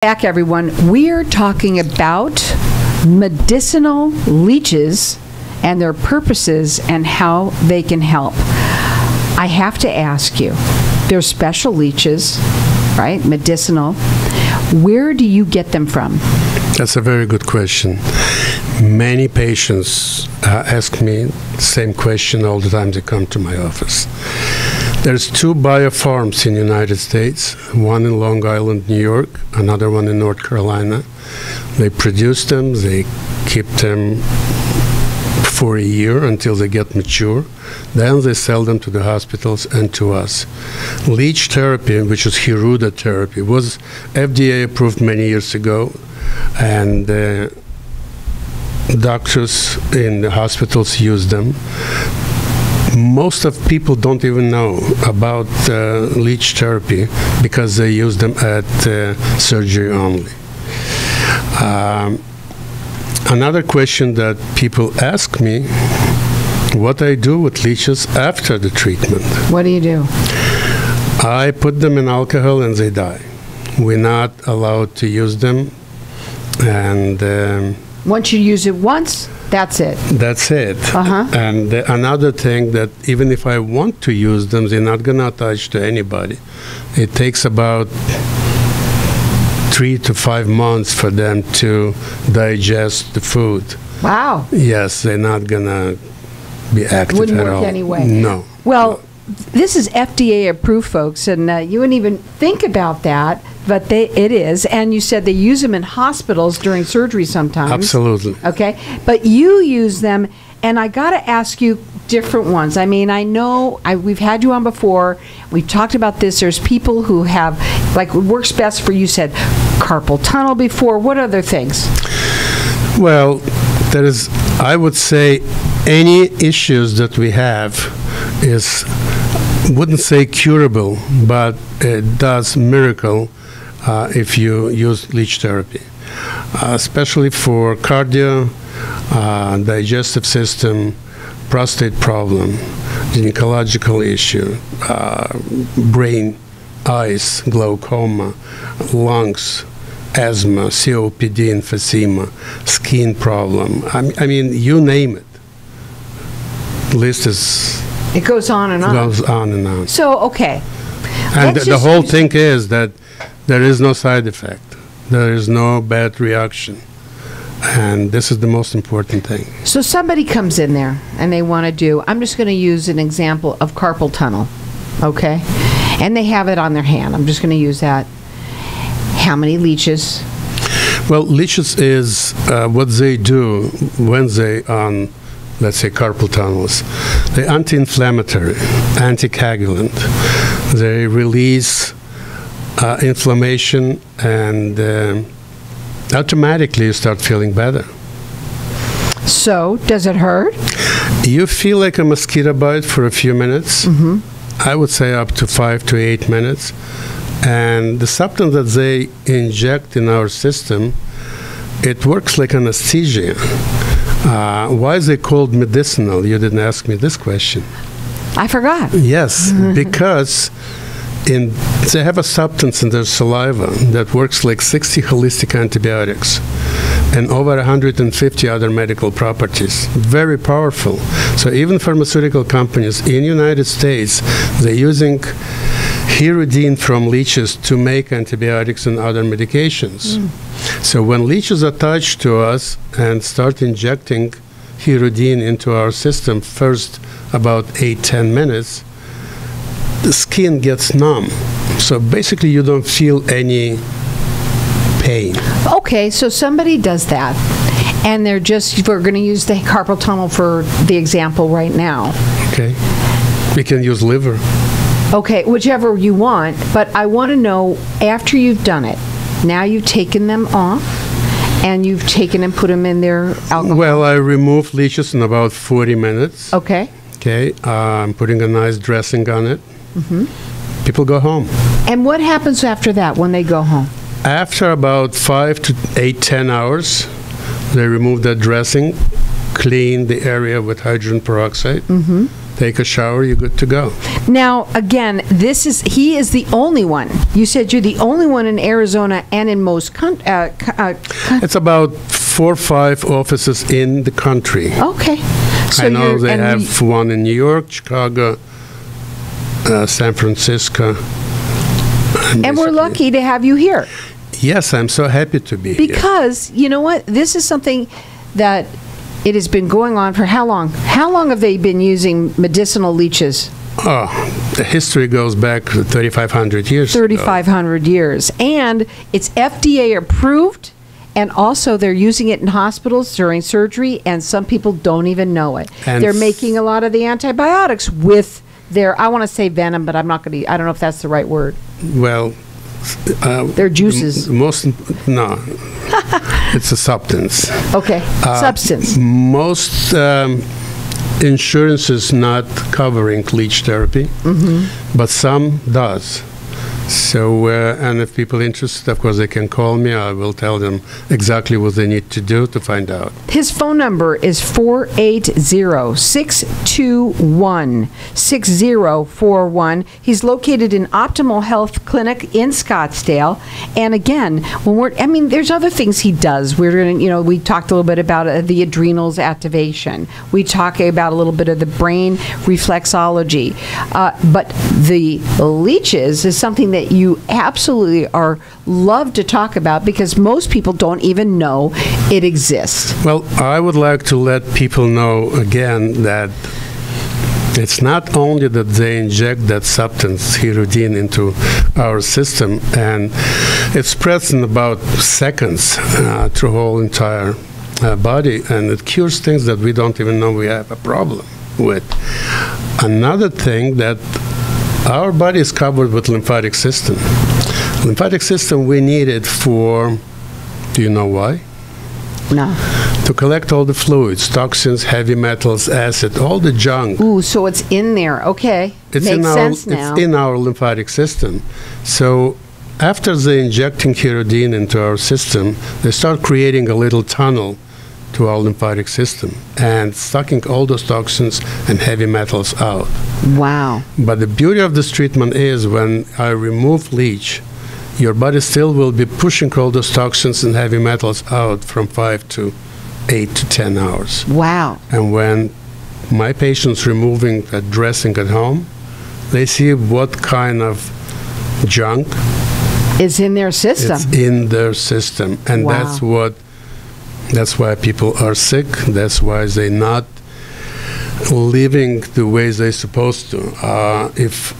Back, everyone. We're talking about medicinal leeches and their purposes and how they can help. I have to ask you, they're special leeches, right? Medicinal. Where do you get them from? That's a very good question. Many patients ask me the same question all the time they come to my office. There's two biofarms in the United States, one in Long Island, New York, another one in North Carolina. They produce them, they keep them for a year until they get mature. Then they sell them to the hospitals and to us. Leech therapy, which is Hiruda therapy, was FDA approved many years ago, and doctors in the hospitals use them. Most of people don't even know about leech therapy because they use them at surgery only. Another question that people ask me, what I do with leeches after the treatment. What do you do? I put them in alcohol and they die. We're not allowed to use them. And once you use it once, that's it. That's it. Uh-huh. And another thing, that even if I want to use them, they're not going to attach to anybody. It takes about 3 to 5 months for them to digest the food. Wow. Yes, they're not going to be active Wouldn't at work all. anyway. No. Well, this is FDA approved, folks, and you wouldn't even think about that, but it is. And you said they use them in hospitals during surgery sometimes. Absolutely. Okay, but you use them, and I got to ask you different ones. I mean, I know we've had you on before. We've talked about this. There's people who have, like, what works best for you said carpal tunnel before. What other things? Well, there is, I would say, any issues that we have is, wouldn't say curable, but it does miracle if you use leech therapy, especially for cardio, digestive system, prostate problem, gynecological issue, brain, eyes, glaucoma, lungs, asthma, COPD, emphysema, skin problem. I mean, you name it. The list is... It goes on and on. Goes on and on. So, okay. And the whole thing is that there is no side effect. There is no bad reaction. And this is the most important thing. So somebody comes in there and they want to do, I'm just going to use an example of carpal tunnel, okay? And they have it on their hand. I'm just going to use that. How many leeches? Well, leeches is what they do when they on, let's say, carpal tunnels. They're anti-inflammatory, anticoagulant. They release inflammation, and automatically you start feeling better. So, does it hurt? You feel like a mosquito bite for a few minutes. Mm-hmm. I would say up to 5 to 8 minutes. And the substance that they inject in our system, it works like anesthesia. Why is it called medicinal? You didn't ask me this question. I forgot. Yes, because they have a substance in their saliva that works like 60 holistic antibiotics and over 150 other medical properties. Very powerful. So even pharmaceutical companies in the United States, they're using hirudine from leeches to make antibiotics and other medications. So when leeches attach to us and start injecting hirudine into our system, first about 8-10 minutes, the skin gets numb. So basically you don't feel any pain. Okay, so somebody does that, and they're just, we're going to use the carpal tunnel for the example right now. Okay. We can use liver. Okay, whichever you want, but I want to know, after you've done it, now you've taken them off, and you've taken and put them in their alcohol. Well, I remove leeches in about 40 minutes. Okay. Okay, I'm putting a nice dressing on it. Mm-hmm. People go home. And what happens after that, when they go home? After about 5 to 8-10 hours, they remove that dressing, clean the area with hydrogen peroxide, take a shower, you're good to go. Now, again, he is the only one. You said you're the only one in Arizona and in most It's about 4 or 5 offices in the country. Okay. So I know they have one in New York, Chicago, San Francisco. And we're lucky to have you here. Yes, I'm so happy to be here. Because, you know what? This is something that it has been going on for how long? How long have they been using medicinal leeches? Oh, the history goes back 3,500 years. 3,500 years. And it's FDA approved, and also they're using it in hospitals during surgery, and some people don't even know it. And they're making a lot of the antibiotics with their, I want to say venom, but I'm not going to, I don't know if that's the right word. Well, their juices. No. It's a substance. Okay, substance. Most insurance is not covering leech therapy, but some does. So, and if people are interested, of course, they can call me. I will tell them exactly what they need to do to find out. His phone number is 480-621-6041. He's located in Optimal Health Clinic in Scottsdale. And again, there's other things he does. We're going to, we talked a little bit about the adrenals activation. We talk about a little bit of the brain reflexology. But the leeches is something that you absolutely love to talk about because most people don't even know it exists. Well, I would like to let people know again that it's not only that they inject that substance, hirudin, into our system, and it spreads in about seconds through whole entire body, and it cures things that we don't even know we have a problem with. Another thing that our body is covered with lymphatic system. Lymphatic system, we need it for, do you know why? No. To collect all the fluids, toxins, heavy metals, acid, all the junk. Ooh, so it's in there. Okay. Makes sense now. It's in our lymphatic system. So after they injecting hirudin into our system, they start creating a little tunnel to our lymphatic system and sucking all those toxins and heavy metals out. Wow. But the beauty of this treatment is when I remove leech, your body still will be pushing all those toxins and heavy metals out from 5 to 8 to 10 hours. Wow. And when my patients removing that dressing at home, they see what kind of junk is in their system. It's in their system. And wow. That's why people are sick. That's why they're not living the way they're supposed to. If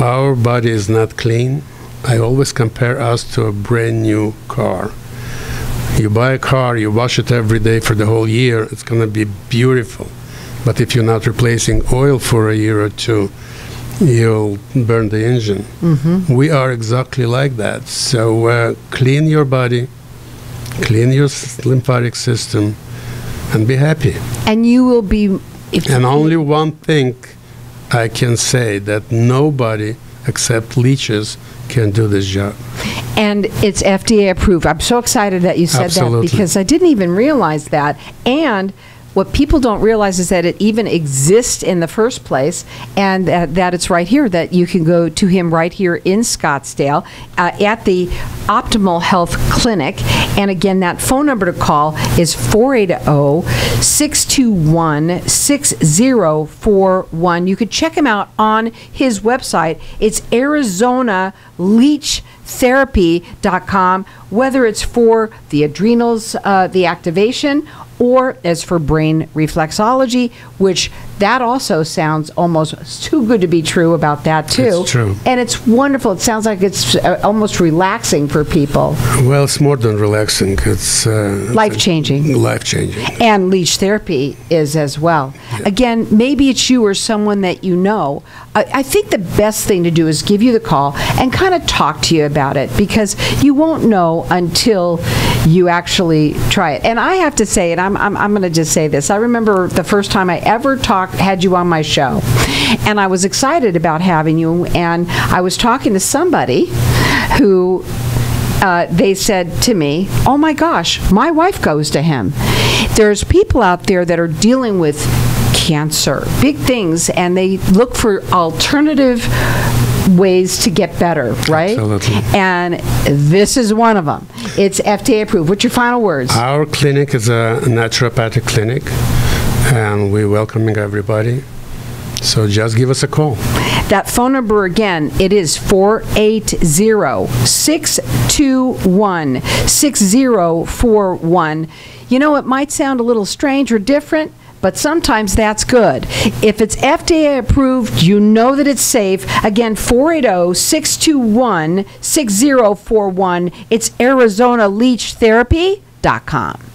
our body is not clean, I always compare us to a brand new car. You buy a car, you wash it every day for the whole year, it's going to be beautiful. But if you're not replacing oil for a year or two, you'll burn the engine. Mm-hmm. We are exactly like that. So clean your body, clean your lymphatic system, and be happy. And you will be... And only one thing I can say, that nobody except leeches can do this job. And it's FDA approved. I'm so excited that you said Absolutely. that because I didn't even realize that. And what people don't realize is that it even exists in the first place, and that it's right here, that you can go to him right here in Scottsdale at the Optimal Health Clinic. And again, that phone number to call is 480-621-6041. You could check him out on his website. It's ArizonaLeechTherapy.com, whether it's for the adrenals, the activation, or as for brain reflexology, which that also sounds almost too good to be true about that, too. It's true. And it's wonderful. It sounds like it's almost relaxing for people. Well, it's more than relaxing. It's life-changing. Life-changing. And leech therapy is as well. Yeah. Again, maybe it's you or someone that you know. I think the best thing to do is give you the call and kind of talk to you about it, because you won't know until you actually try it. And I have to say, and I'm going to just say this. I remember the first time I ever had you on my show, and I was excited about having you, and I was talking to somebody who they said to me, oh my gosh, my wife goes to him. There's people out there that are dealing with cancer. Big things, and they look for alternative ways to get better, right? Absolutely. And this is one of them. It's FDA approved. What's your final words? Our clinic is a naturopathic clinic, and we're welcoming everybody. So just give us a call. That phone number again, it is 480-621-6041. You know, it might sound a little strange or different, but sometimes that's good. If it's FDA approved, you know that it's safe. Again, 480-621-6041. It's ArizonaLeechTherapy.com.